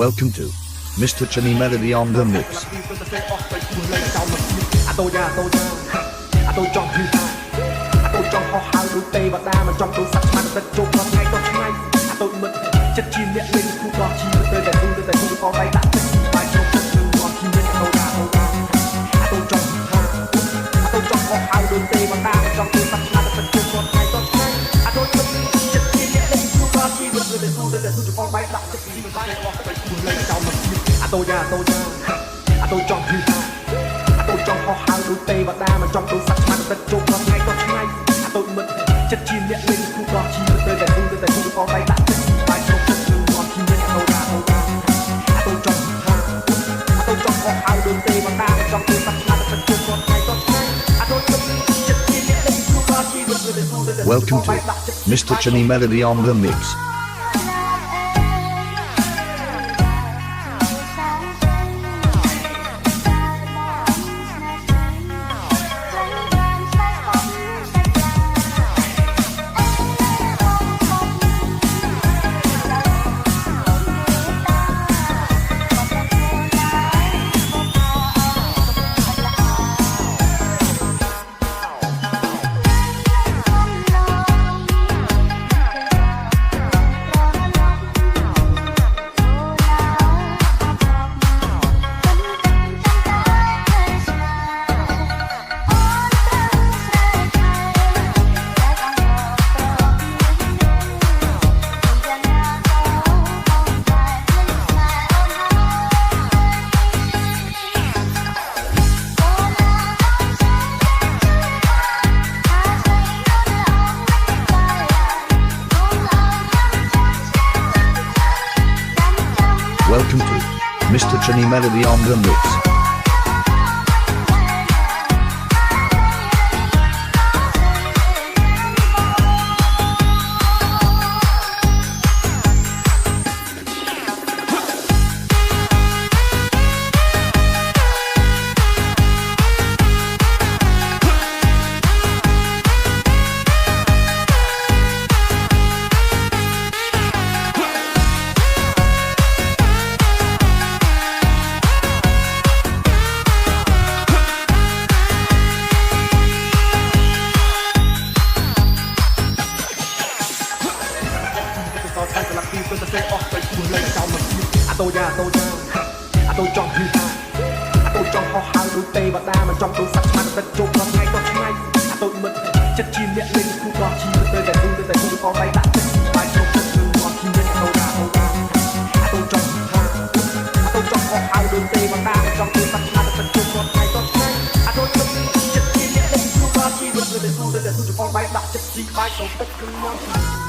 Welcome to Mr. Chani Melody on the mix. tôiចង់ហឺtôiចង់ហោះហើរដូចទេវតាមិនចង់ទៅសាក់ស្មានទឹកជោគរាល់ថ្ងៃតថ្ងៃtôiមិនចិត្តជាអ្នកលេងគូដោះជីវិតទៅតែគូក៏បែកដាក់ទឹកបាយជោគទឹកនឹងមកជីវិតtôiចង់ហោះហើរដូចទេវតាមិនចង់ទៅសាក់ស្មានទឹកជោគរាល់ថ្ងៃតថ្ងៃtôiមិនចិត្តជាអ្នកលេងគូដោះជីវិតទៅតែគូក៏បែកដាក់ទឹកបាយជោគទឹកនឹងលេងចោលមកtôiចង់ហឺtôiចង់ហោះហើរដូចទេវតាមិនចង់ទៅសាក់ស្មានទឹកជោគរាល់ថ្ងៃតថ្ងៃtôiមិនចិត្តជាអ្នកលេងគូដោះជីវិតទៅតែគូក៏បែកដាក់ទឹកបាយជោគទឹកនឹងមកជីវិតtôiចង់ហោះហើរដូចទេវតាមិនចង់ទៅសាក់ស្មានទឹកជោគរាល់ថ្ងៃតថ្ងៃtôiមិនចិត្តជាអ្នកលេងគូដោះជីវិតទៅតែគូ Welcome to Mr. Chani Melody on the mix. Welcome to Mr. Chani Melody on the mix. tôi chọn hư tôi chọn hò hào đôi tê và đa mà trong tôi sắc mặt tất chốt vào ngày to ngày tôi mất chất chi nhẹ lên khu đó chi tôi tại khu có bay đã bài trong tất cứ có chi nhẹ tôi chọn hò hào đôi tê và đa mà trong tôi sắc mặt tất chốt vào ngày to ngày tôi mất chất chi nhẹ lên khu đó chi tôi tại khu có bay đã chất chi bài trong tất cứ